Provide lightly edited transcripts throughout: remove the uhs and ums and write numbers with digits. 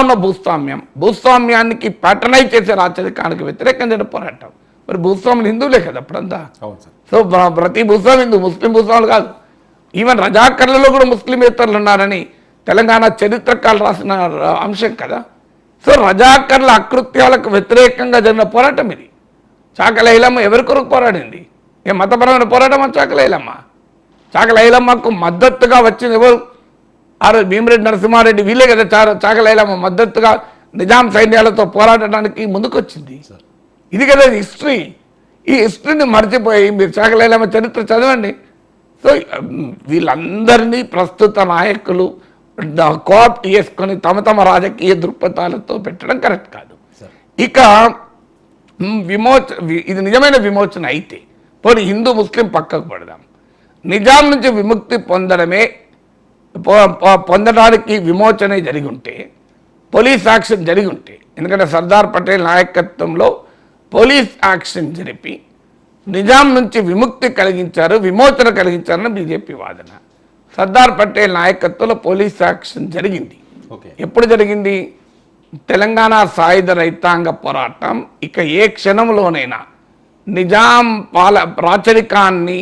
ఉన్న భూస్వామ్యానికి ప్యాటర్నైజ్ చేసే రాచరికానికి వ్యతిరేకంగా పోరాటం. మరి భూస్వాములు హిందువులే కదా అప్పుడంతా. సో ప్రతి భూస్వామి హిందూ, ముస్లిం భూస్వాములు కాదు. ఈవెన్ రజాకర్లలో కూడా ముస్లిమేతరులు ఉన్నారని తెలంగాణ చరిత్రకారులు రాసిన అంశం కదా. సో రజాకర్ల అకృత్యాలకు వ్యతిరేకంగా జరిగిన పోరాటం ఇది. చాకలైలమ్మ ఎవరి కొరకు పోరాడింది? ఏ మతపరమైన పోరాటమా చాకలైలమ్మ? చాకలైలమ్మకు మద్దతుగా వచ్చింది ఎవరు? భీమిరెడ్డి నరసింహారెడ్డి, వీళ్ళే కదా చాకలైలమ్మ మద్దతుగా నిజాం సైన్యాలతో పోరాడటానికి ముందుకొచ్చింది. ఇది కదా హిస్టరీ. ఈ హిస్టరీని మర్చిపోయి మీరు చాకలైలమ్మ చరిత్ర చదవండి. సో వీళ్ళందరినీ ప్రస్తుత నాయకులు కోఆప్ట్ చేసుకొని తమ తమ రాజకీయ దృక్పథాలతో పెట్టడం కరెక్ట్ కాదు. ఇక ఇది నిజమైన విమోచన అయితే పోనీ హిందూ ముస్లిం పక్కకు పడదాం. నిజాం నుంచి విముక్తి పొందడానికి విమోచన జరిగి ఉంటే, పోలీస్ యాక్షన్ జరిగి ఉంటే, ఎందుకంటే సర్దార్ పటేల్ నాయకత్వంలో పోలీస్ యాక్షన్ జరిపి నిజాం నుంచి విముక్తి కలిగించారు, విమోచన కలిగించారని బీజేపీ వాదన. సర్దార్ పటేల్ నాయకత్వంలో పోలీస్ యాక్షన్ జరిగింది. ఎప్పుడు జరిగింది? తెలంగాణ సాయుధ రైతాంగ పోరాటం ఇక ఏ క్షణంలోనైనా నిజాం రాచరికాన్ని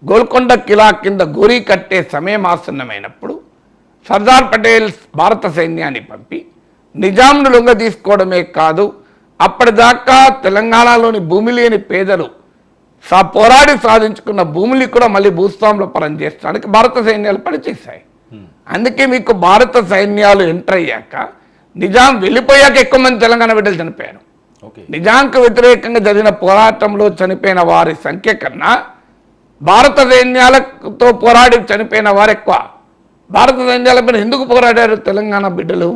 గోల్కొండ కిలా కింద గోరీ కట్టే సమయం ఆసన్నమైనప్పుడు సర్దార్ పటేల్ భారత సైన్యాన్ని పంపి నిజాంను లొంగ తీసుకోవడమే కాదు, అప్పటిదాకా తెలంగాణలోని భూమి లేని పేదలు పోరాడి సాధించుకున్న భూములు కూడా మళ్ళీ భూస్వాముల పరం చేసడానికి భారత సైన్యాలు పనిచేశాయి. అందుకే మీకు భారత సైన్యాలు ఎంటర్ అయ్యాక, నిజాం వెళ్ళిపోయాక ఎక్కువ మంది తెలంగాణ బిడ్డలు చనిపోయారు. నిజాంకు వ్యతిరేకంగా జరిగిన పోరాటంలో చనిపోయిన వారి సంఖ్య కన్నా భారత సైన్యాలతో పోరాడి చనిపోయిన వారు ఎక్కువ. భారత సైన్యాలపైన ఎందుకు పోరాడారు తెలంగాణ బిడ్డలు?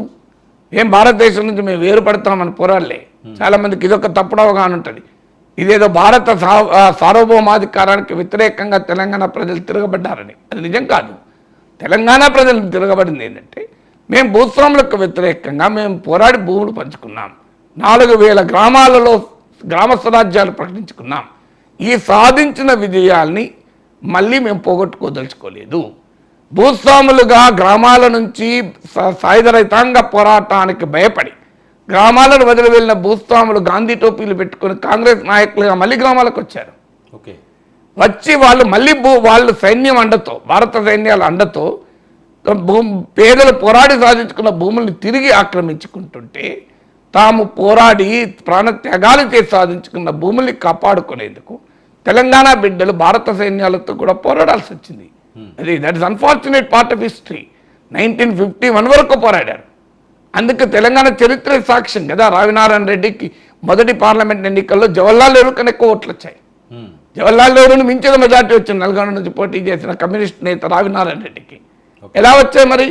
ఏం భారతదేశం నుంచి మేము వేరుపడతామని పోరాడలే. చాలామందికి ఇదొక తప్పుడు అవగాహన ఉంటుంది. ఇదేదో భారత సార్వభౌమాధికారానికి వ్యతిరేకంగా తెలంగాణ ప్రజలు తిరగబడ్డారని. అది నిజం కాదు. తెలంగాణ ప్రజలు తిరగబడింది ఏంటంటే, మేము భూస్వాములకు వ్యతిరేకంగా మేము పోరాడి భూములు పంచుకున్నాం, 4000 గ్రామాలలో గ్రామ స్వరాజ్యాలు ప్రకటించుకున్నాం. ఈ సాధించిన విజయాల్ని మళ్ళీ మేము పోగొట్టుకోదలుచుకోలేదు. భూస్వాములుగా గ్రామాల నుంచి సాయుధ రైతాంగ పోరాటానికి భయపడి గ్రామాలను వదిలి వెళ్ళిన భూస్వాములు గాంధీ టోపీలు పెట్టుకుని కాంగ్రెస్ నాయకులుగా మళ్ళీ గ్రామాలకు వచ్చారు. వచ్చి వాళ్ళు మళ్ళీ వాళ్ళు సైన్యం అండతో, భారత సైన్యాల అండతో పేదలు పోరాడి సాధించుకున్న భూముల్ని తిరిగి ఆక్రమించుకుంటుంటే, తాము పోరాడి ప్రాణత్యాగాలు చేసి సాధించుకున్న భూముల్ని కాపాడుకునేందుకు తెలంగాణ బిడ్డలు భారత సైన్యాలతో కూడా పోరాడాల్సి వచ్చింది. అది that is unfortunate part of history. 1951 వరకు పోరాడారు. అందుకే తెలంగాణ చరిత్ర సాక్ష్యం కదా. రావినారాయణ రెడ్డికి మొదటి పార్లమెంట్ ఎన్నికల్లో జవహర్లాల్ నెహ్రూ కన్నా ఎక్కువ ఓట్లు వచ్చాయి. జవహర్లాల్ నెహ్రూని మించిన మెజార్టీ వచ్చింది నల్గొండ నుంచి పోటీ చేసిన కమ్యూనిస్ట్ నేత రావినారాయణ రెడ్డికి. ఎలా వచ్చాయి మరి?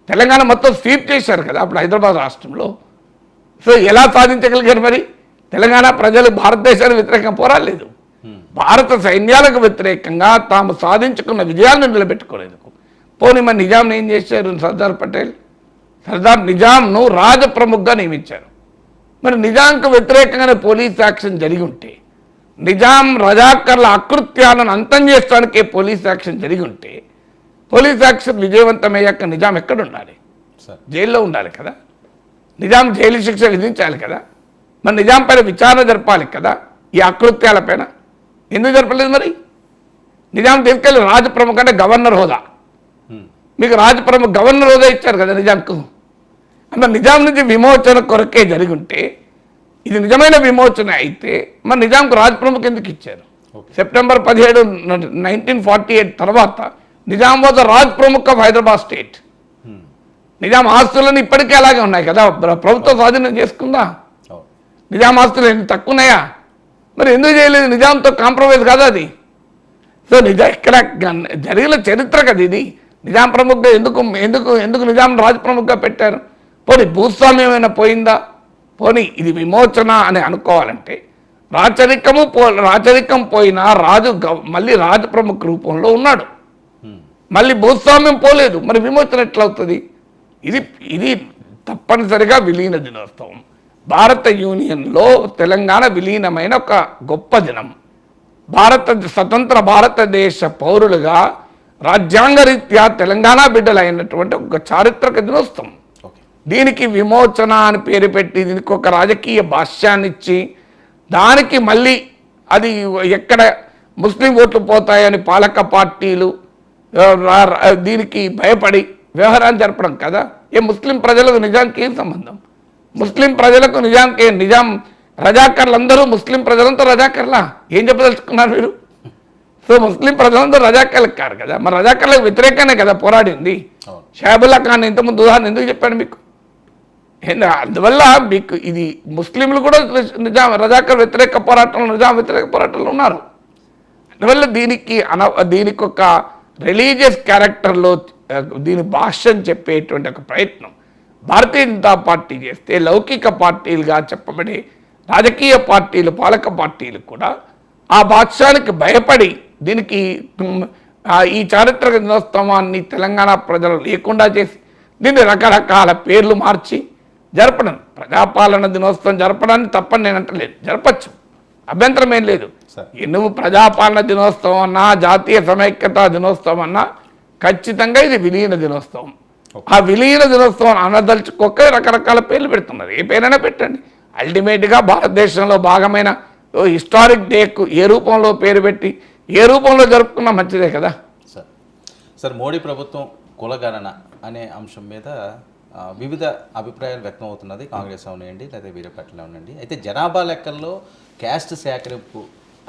తెలంగాణ మొత్తం స్వీప్ చేశారు కదా అప్పుడు హైదరాబాద్ రాష్ట్రంలో. సో ఎలా సాధించగలిగారు మరి? తెలంగాణ ప్రజలు భారతదేశానికి వ్యతిరేకంగా పోరాడలేదు, భారత సైన్యాలకు వ్యతిరేకంగా తాము సాధించుకున్న విజయాలను నిలబెట్టుకోలేదుకు. పోనీ మరి నిజాంను ఏం చేశారు సర్దార్ పటేల్? సర్దార్ నిజాంను రాజప్రముఖగా నియమించారు. మరి నిజాంకు వ్యతిరేకంగానే పోలీస్ యాక్షన్ జరిగి ఉంటే, నిజాం రజాకర్ల అకృత్యాలను అంతం చేయడానికే పోలీస్ యాక్షన్ జరిగి ఉంటే, పోలీస్ యాక్షన్ విజయవంతమయ్యాక నిజాం ఎక్కడ ఉండాలి? జైల్లో ఉండాలి కదా. నిజాం జైలు శిక్ష విధించాలి కదా. మరి నిజాం పైన విచారణ జరపాలి కదా ఈ అకృత్యాలపైన. ఎందుకు జరపలేదు మరి? నిజాం తీసుకెళ్ళి రాజప్రముఖ అంటే గవర్నర్ హోదా, మీకు రాజప్రముఖ గవర్నర్ హోదా ఇచ్చారు కదా నిజాంకు. అంటే నిజాం నుంచి విమోచన కొరకే జరిగి ఉంటే, ఇది నిజమైన విమోచన అయితే మరి నిజాంకు రాజప్రముఖ ఎందుకు ఇచ్చారు? సెప్టెంబర్ 17, 1948 తర్వాత నిజాం వాజ్ ద రాజ్ ప్రముఖ ఆఫ్ హైదరాబాద్ స్టేట్. నిజాం ఆస్తులను ఇప్పటికే అలాగే ఉన్నాయి కదా, ప్రభుత్వం స్వాధీనం చేసుకుందా? నిజాం ఆస్తులు ఎన్ని తక్కువ ఉన్నాయా? మరి ఎందుకు చేయలేదు? నిజాంతో కాంప్రమైజ్ కాదా అది? సో ఇక్కడ జరిగిన చరిత్ర కదా ఇది. నిజాం ప్రముఖగా ఎందుకు ఎందుకు ఎందుకు నిజాం రాజు ప్రముఖగా పెట్టారు? పోనీ భూస్వామ్యమైనా పోయిందా? పోనీ ఇది విమోచన అని అనుకోవాలంటే రాచరికం పోయినా రాజు మళ్ళీ రాజు ప్రముఖ రూపంలో ఉన్నాడు, మళ్ళీ భూస్వామ్యం పోలేదు. మరి విమోచన ఎట్లవుతుంది? ఇది తప్పనిసరిగా విలీన దినోత్సవం. భారత యూనియన్లో తెలంగాణ విలీనమైన ఒక గొప్ప దినం. స్వతంత్ర భారతదేశ పౌరులుగా రాజ్యాంగ రీత్యా తెలంగాణ బిడ్డలైనటువంటి ఒక చారిత్రక దినోత్సవం. దీనికి విమోచన అని పేరు పెట్టి దీనికి ఒక రాజకీయ భాష్యాన్ని ఇచ్చి దానికి మళ్ళీ అది ఎక్కడ ముస్లిం ఓట్లు పోతాయని పాలక పార్టీలు దీనికి భయపడి వ్యవహారాన్ని జరపడం కదా. ముస్లిం ప్రజలకు నిజానికి ఏం సంబంధం? ముస్లిం ప్రజలకు నిజానికి నిజాం రజాకర్లందరూ ముస్లిం ప్రజలంతా రజాకర్లా ఏం చెప్పదలుచుకున్నారు మీరు? సో ముస్లిం ప్రజలందరూ రజాకర్లకు కారు కదా, మరి రజాకర్లకు వ్యతిరేకంగానే కదా పోరాడింది. షాబుల్లా ఖాన్ ఇంతకుముందు ఉదాహరణ ఎందుకు చెప్పాడు మీకు? అందువల్ల మీకు ఇది ముస్లింలు కూడా నిజాం రజాకర్ వ్యతిరేక పోరాటంలో నిజాం వ్యతిరేక పోరాటంలో ఉన్నారు. అందువల్ల దీనికి ఒక రిలీజియస్ క్యారెక్టర్లో దీని భాష్యం చెప్పేటువంటి ఒక ప్రయత్నం భారతీయ జనతా పార్టీ చేస్తే లౌకిక పార్టీలుగా చెప్పబడే రాజకీయ పార్టీలు పాలక పార్టీలు కూడా ఆ భాష్యానికి భయపడి దీనికి ఈ చారిత్రక దినోత్సవాన్ని తెలంగాణ ప్రజలు లేకుండా చేసి దీన్ని రకరకాల పేర్లు మార్చి జరపడం. ప్రజాపాలన దినోత్సవం జరపడాన్ని తప్పని నేను అంటలేదు, జరపచ్చు, అభ్యంతరం ఏం లేదు. నువ్వు ప్రజాపాలన దినోత్సవం అన్నా జాతీయ సమైక్యతా దినోత్సవం అన్నా ఖచ్చితంగా ఇది విలీన దినోత్సవం. ఆ విలీన దినోత్సవం అనదలుచుకోక రకరకాల పేర్లు పెడుతున్నారు. ఏ పేరైనా పెట్టండి, అల్టిమేట్గా భారతదేశంలో భాగమైన హిస్టారిక్ డేకు ఏ రూపంలో పేరు పెట్టి ఏ రూపంలో జరుపుకున్నా మంచిదే కదా. సార్ మోడీ ప్రభుత్వం కులగణన అనే అంశం మీద వివిధ అభిప్రాయాలు వ్యక్తం అవుతున్నది. కాంగ్రెస్ అవనండి లేదా వేరే పార్టీలు అవనండి. అయితే జనాభా లెక్కల్లో క్యాస్ట్ సేకరింపు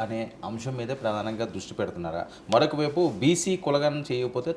అనే అంశం మీదే ప్రధానంగా దృష్టి పెడుతున్నారా? మరొక వైపు బీసీ కులగణన చేయకపోతే